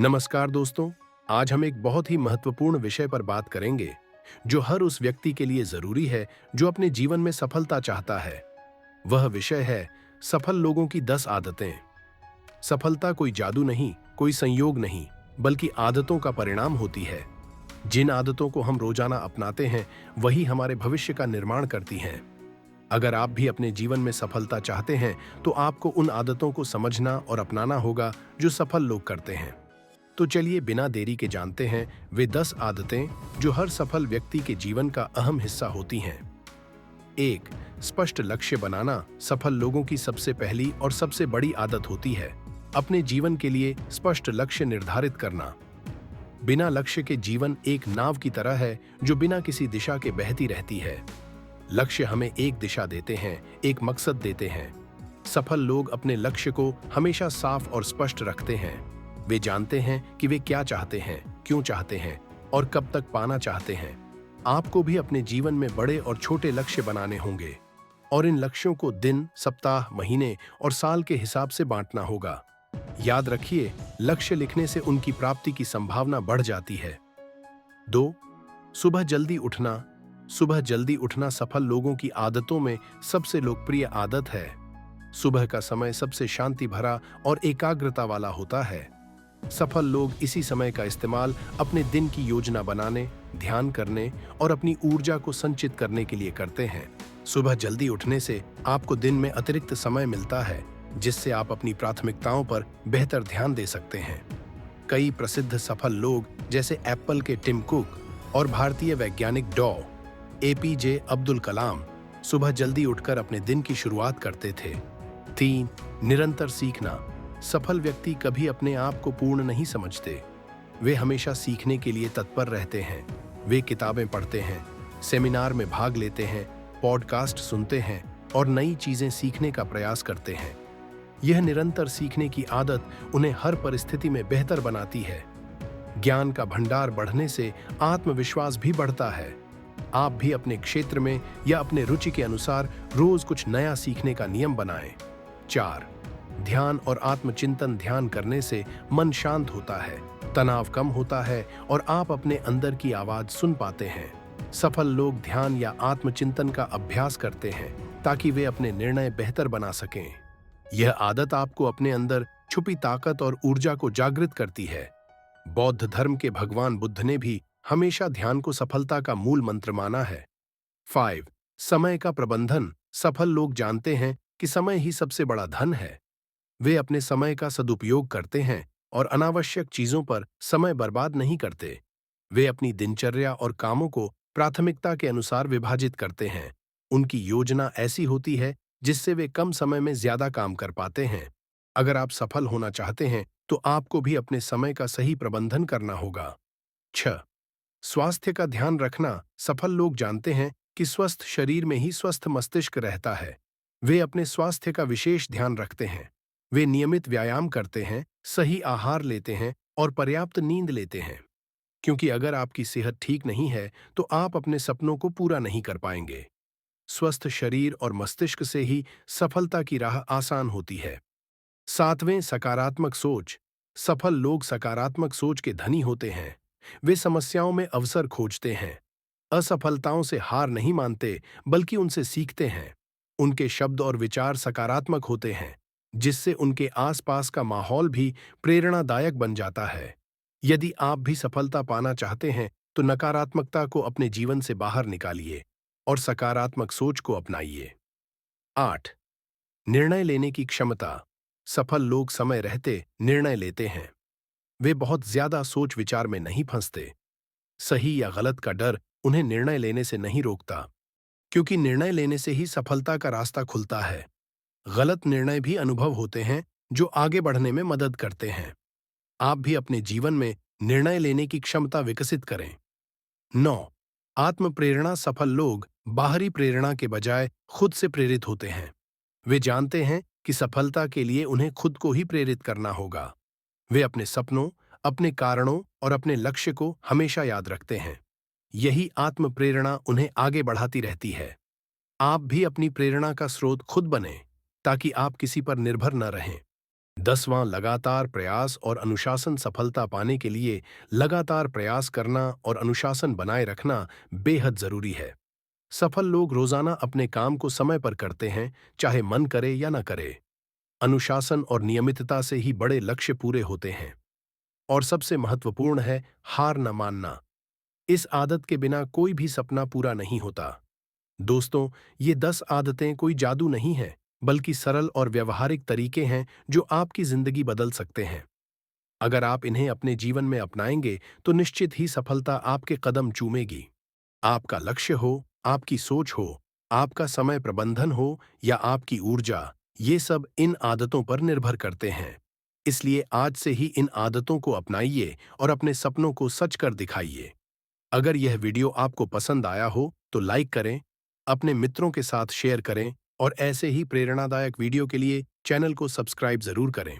नमस्कार दोस्तों। आज हम एक बहुत ही महत्वपूर्ण विषय पर बात करेंगे जो हर उस व्यक्ति के लिए जरूरी है जो अपने जीवन में सफलता चाहता है। वह विषय है सफल लोगों की 10 आदतें। सफलता कोई जादू नहीं, कोई संयोग नहीं, बल्कि आदतों का परिणाम होती है। जिन आदतों को हम रोजाना अपनाते हैं वही हमारे भविष्य का निर्माण करती हैं। अगर आप भी अपने जीवन में सफलता चाहते हैं तो आपको उन आदतों को समझना और अपनाना होगा जो सफल लोग करते हैं। तो चलिए बिना देरी के जानते हैं वे 10 आदतें जो हर सफल व्यक्ति के जीवन का अहम हिस्सा होती हैं। 1. स्पष्ट लक्ष्य बनाना सफल लोगों की सबसे पहली और सबसे बड़ी आदत होती है। अपने जीवन के लिए स्पष्ट लक्ष्य निर्धारित करना। बिना लक्ष्य के जीवन एक नाव की तरह है जो बिना किसी दिशा के बहती रहती है। लक्ष्य हमें एक दिशा देते हैं, एक मकसद देते हैं। सफल लोग अपने लक्ष्य को हमेशा साफ और स्पष्ट रखते हैं। वे जानते हैं कि वे क्या चाहते हैं, क्यों चाहते हैं और कब तक पाना चाहते हैं। आपको भी अपने जीवन में बड़े और छोटे लक्ष्य बनाने होंगे और इन लक्ष्यों को दिन, सप्ताह, महीने और साल के हिसाब से बांटना होगा। याद रखिए, लक्ष्य लिखने से उनकी प्राप्ति की संभावना बढ़ जाती है। 2. सुबह जल्दी उठना। सुबह जल्दी उठना सफल लोगों की आदतों में सबसे लोकप्रिय आदत है। सुबह का समय सबसे शांति भरा और एकाग्रता वाला होता है। सफल लोग इसी समय का इस्तेमाल अपने दिन की योजना बनाने, ध्यान करने और अपनी ऊर्जा को संचित करने के लिए करते हैं। सुबह जल्दी उठने से आपको दिन में अतिरिक्त समय मिलता है, जिससे आप अपनी प्राथमिकताओं पर बेहतर ध्यान दे सकते हैं। कई प्रसिद्ध सफल लोग जैसे एप्पल के टिम कुक और भारतीय वैज्ञानिक डॉ. एपीजे अब्दुल कलाम सुबह जल्दी उठकर अपने दिन की शुरुआत करते थे। 3. निरंतर सीखना। सफल व्यक्ति कभी अपने आप को पूर्ण नहीं समझते। वे हमेशा सीखने के लिए तत्पर रहते हैं। वे किताबें पढ़ते हैं, सेमिनार में भाग लेते हैं, पॉडकास्ट सुनते हैं और नई चीजें सीखने का प्रयास करते हैं। यह निरंतर सीखने की आदत उन्हें हर परिस्थिति में बेहतर बनाती है। ज्ञान का भंडार बढ़ने से आत्मविश्वास भी बढ़ता है। आप भी अपने क्षेत्र में या अपने रुचि के अनुसार रोज कुछ नया सीखने का नियम बनाएं। 4. ध्यान और आत्मचिंतन। ध्यान करने से मन शांत होता है, तनाव कम होता है और आप अपने अंदर की आवाज सुन पाते हैं। सफल लोग ध्यान या आत्मचिंतन का अभ्यास करते हैं ताकि वे अपने निर्णय बेहतर बना सकें। यह आदत आपको अपने अंदर छुपी ताकत और ऊर्जा को जागृत करती है। बौद्ध धर्म के भगवान बुद्ध ने भी हमेशा ध्यान को सफलता का मूल मंत्र माना है। 5. समय का प्रबंधन। सफल लोग जानते हैं कि समय ही सबसे बड़ा धन है। वे अपने समय का सदुपयोग करते हैं और अनावश्यक चीजों पर समय बर्बाद नहीं करते। वे अपनी दिनचर्या और कामों को प्राथमिकता के अनुसार विभाजित करते हैं। उनकी योजना ऐसी होती है जिससे वे कम समय में ज्यादा काम कर पाते हैं। अगर आप सफल होना चाहते हैं तो आपको भी अपने समय का सही प्रबंधन करना होगा। 6. स्वास्थ्य का ध्यान रखना। सफल लोग जानते हैं कि स्वस्थ शरीर में ही स्वस्थ मस्तिष्क रहता है। वे अपने स्वास्थ्य का विशेष ध्यान रखते हैं। वे नियमित व्यायाम करते हैं, सही आहार लेते हैं और पर्याप्त नींद लेते हैं। क्योंकि अगर आपकी सेहत ठीक नहीं है तो आप अपने सपनों को पूरा नहीं कर पाएंगे। स्वस्थ शरीर और मस्तिष्क से ही सफलता की राह आसान होती है। 7वें, सकारात्मक सोच। सफल लोग सकारात्मक सोच के धनी होते हैं। वे समस्याओं में अवसर खोजते हैं, असफलताओं से हार नहीं मानते बल्कि उनसे सीखते हैं। उनके शब्द और विचार सकारात्मक होते हैं, जिससे उनके आसपास का माहौल भी प्रेरणादायक बन जाता है। यदि आप भी सफलता पाना चाहते हैं तो नकारात्मकता को अपने जीवन से बाहर निकालिए और सकारात्मक सोच को अपनाइए। 8. निर्णय लेने की क्षमता। सफल लोग समय रहते निर्णय लेते हैं। वे बहुत ज्यादा सोच विचार में नहीं फंसते। सही या गलत का डर उन्हें निर्णय लेने से नहीं रोकता, क्योंकि निर्णय लेने से ही सफलता का रास्ता खुलता है। गलत निर्णय भी अनुभव होते हैं जो आगे बढ़ने में मदद करते हैं। आप भी अपने जीवन में निर्णय लेने की क्षमता विकसित करें। 9. आत्म प्रेरणा। सफल लोग बाहरी प्रेरणा के बजाय खुद से प्रेरित होते हैं। वे जानते हैं कि सफलता के लिए उन्हें खुद को ही प्रेरित करना होगा। वे अपने सपनों, अपने कारणों और अपने लक्ष्य को हमेशा याद रखते हैं। यही आत्म प्रेरणा उन्हें आगे बढ़ाती रहती है। आप भी अपनी प्रेरणा का स्रोत खुद बनें, ताकि आप किसी पर निर्भर न रहें। 10वां लगातार प्रयास और अनुशासन सफलता पाने के लिए लगातार प्रयास करना और अनुशासन बनाए रखना बेहद जरूरी है। सफल लोग रोजाना अपने काम को समय पर करते हैं, चाहे मन करे या न करे। अनुशासन और नियमितता से ही बड़े लक्ष्य पूरे होते हैं। और सबसे महत्वपूर्ण है हार न मानना। इस आदत के बिना कोई भी सपना पूरा नहीं होता। दोस्तों, ये 10 आदतें कोई जादू नहीं है, बल्कि सरल और व्यवहारिक तरीके हैं जो आपकी जिंदगी बदल सकते हैं। अगर आप इन्हें अपने जीवन में अपनाएंगे तो निश्चित ही सफलता आपके कदम चूमेगी। आपका लक्ष्य हो, आपकी सोच हो, आपका समय प्रबंधन हो या आपकी ऊर्जा, ये सब इन आदतों पर निर्भर करते हैं। इसलिए आज से ही इन आदतों को अपनाइए और अपने सपनों को सच कर दिखाइए। अगर यह वीडियो आपको पसंद आया हो तो लाइक करें, अपने मित्रों के साथ शेयर करें और ऐसे ही प्रेरणादायक वीडियो के लिए चैनल को सब्सक्राइब जरूर करें।